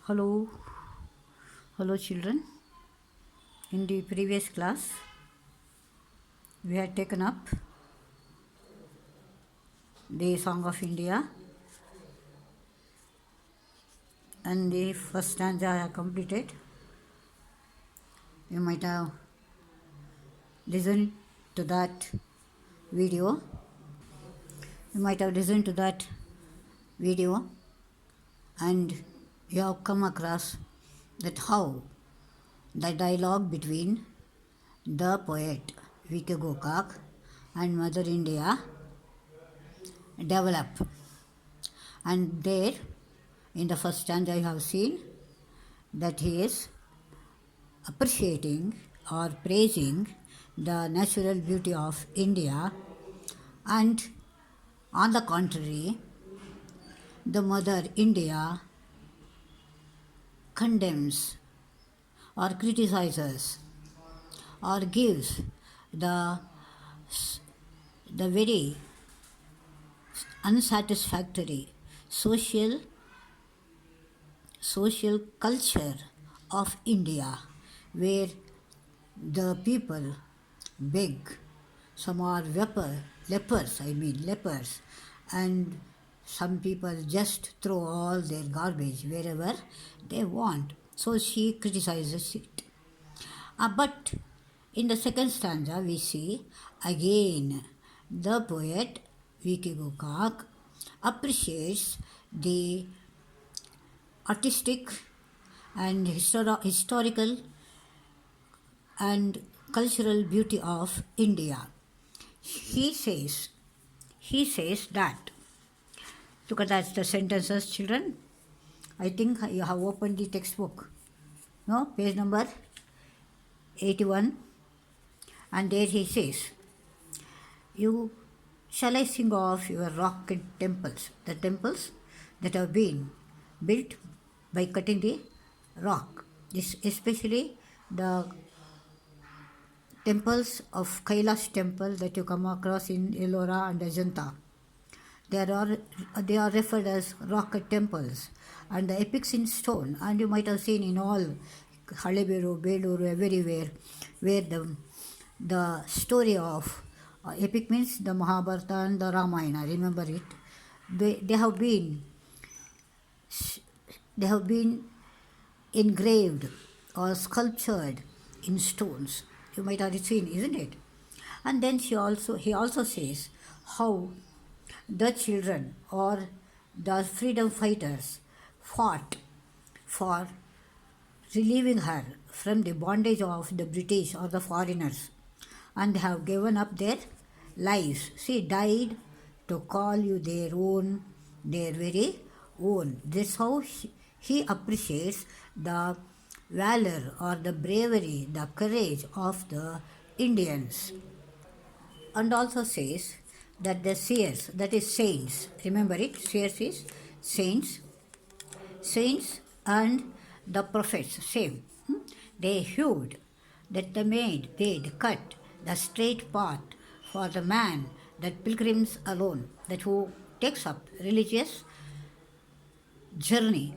Hello, hello children. In the previous class, we had taken up the Song of India, and the first stanza I have completed. You might have listened to that video. You might have listened to that video, and you have come across that how the dialogue between the poet V.K. Gokak and Mother India develop. And there, in the first stanza, you have seen that he is appreciating or praising the natural beauty of India, and on the contrary, the Mother India condemns or criticizes or gives the very unsatisfactory social culture of India, where the people beg, some are lepers, and some people just throw all their garbage wherever they want. So she criticizes it. But in the second stanza, we see again the poet V.K. Gokak appreciates the artistic and historical and cultural beauty of India. He says that, look at that, the sentences, children. I think you have opened the textbook. No, page number 81, and there he says, you shall I sing of your rock temples, the temples that have been built by cutting the rock, especially the temples of Kailash temple that you come across in Ellora and Ajanta. They are referred as rock temples, and the epics in stone, and you might have seen in all Haleberu, Beluru, everywhere, where the story of epic means the Mahabharata and the Ramayana, remember it, they have been engraved or sculptured in stones. You might have seen, isn't it? And then he also says how the children or the freedom fighters fought for relieving her from the bondage of the British or the foreigners, and have given up their lives. She died to call you their own, their very own. This how he appreciates the valor or the bravery, the courage of the Indians, and also says that the seers, that is saints, remember it, seers is saints and the prophets, same. They hewed, that they'd cut the straight path for the man, that pilgrims alone, that who takes up religious journey,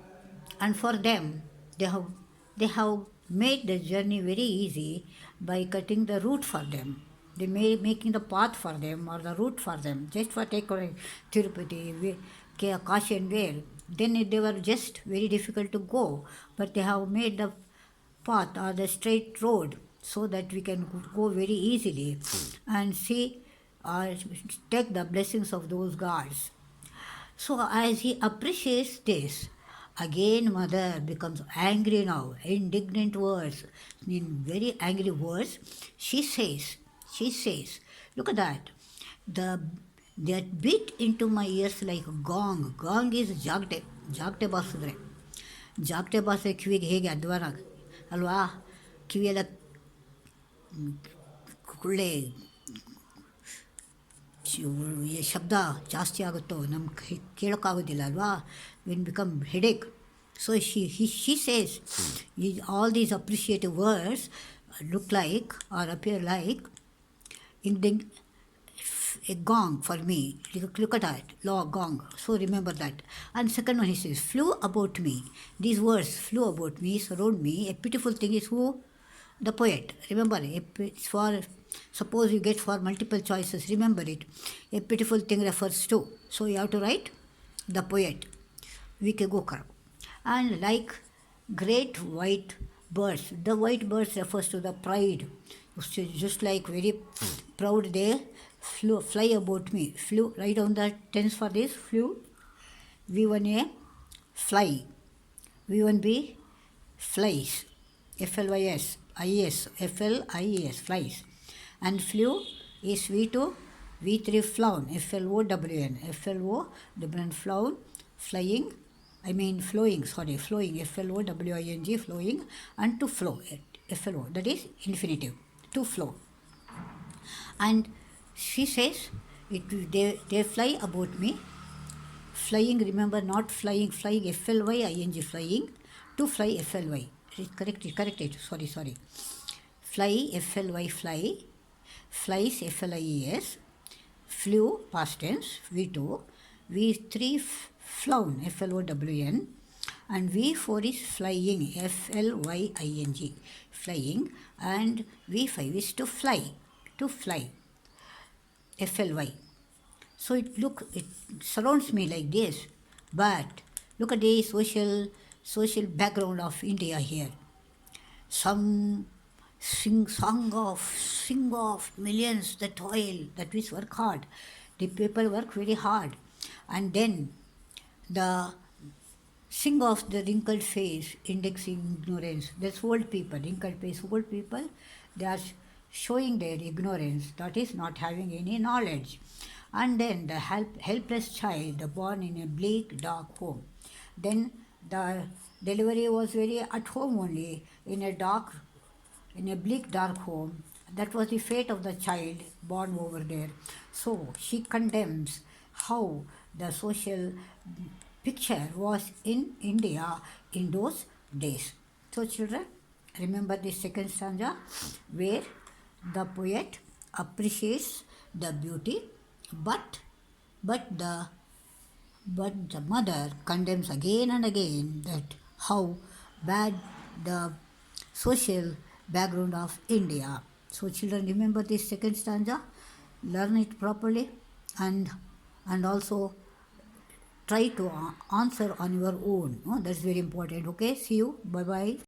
and for them they have made the journey very easy by cutting the route for them. They making the path for them or the route for them. Just for take Tirupati, Kashi and where, then they were just very difficult to go, but they have made the path or the straight road so that we can go very easily and see or take the blessings of those gods. So as he appreciates this, again mother becomes angry now, indignant words, in very angry words, she says, look at that, that beat into my ears like a gong. Gong is ಜಾಗಟೆ ಬಾರಿಸಿದ್ರೆ, ಜಾಗಟೆ ಬಾರಿಸಿದ್ರೆ ಕಿವಿಗೆ ಹೇಗೆ ಅಧ್ವಾನ ಅಲ್ವಾ, ಕಿವಿಯೆಲ್ಲ ಒಳ್ಳೆ ಶಬ್ದ ಜಾಸ್ತಿ ಆಗುತ್ತೋ ನಮ್ಗೆ ಕೇಳೋಕ್ಕಾಗೋದಿಲ್ಲ ಅಲ್ವಾ, win become headache. So she says, all these appreciative words look like or appear like a gong for me. Look at that, law gong. So remember that. And second one he says, flew about me. These words flew about me, surround me. A pitiful thing is who? The poet. Remember, it's for suppose you get for multiple choices. Remember it. A pitiful thing refers to. So you have to write the poet. V.K. Gokhar. And like great white birds. The white birds refers to the pride. Just like very proud they fly about me. Flew, write down the tense for this. Flew. V1A, fly. V1B, flies. Flys. IS. FLIES, flies. And flew is V2, V3, flown. FLOWN. FLOWN, flown. Flying. Flowing, flowing, FLOWING, flowing, and to flow, FLO, that is infinitive, to flow. And she says, they fly about me. Flying, remember, not flying, FLYING, flying, to fly, FLY. Correct it, sorry. Fly, FLY, fly, flies, FLIES, flew, past tense, V2, V3, flown, FLOWN, and V4 is flying, FLYING, flying, and V5 is to fly, FLY. So it surrounds me like this, but look at the social background of India here. Some sing of millions, the toil, that is work hard. The people work very hard. And then the sing of the wrinkled face, indexing ignorance. That's old people, wrinkled face, old people. They are showing their ignorance, that is not having any knowledge. And then the helpless child born in a bleak, dark home. Then the delivery was very at home only, in a bleak, dark home. That was the fate of the child born over there. So she condemns how the social picture was in India in those days. So children, remember the second stanza where the poet appreciates the beauty, but the mother condemns again and again that how bad the social background of India. So children, remember this second stanza, learn it properly, and also try to answer on your own. That's very important. Okay, see you. Bye bye.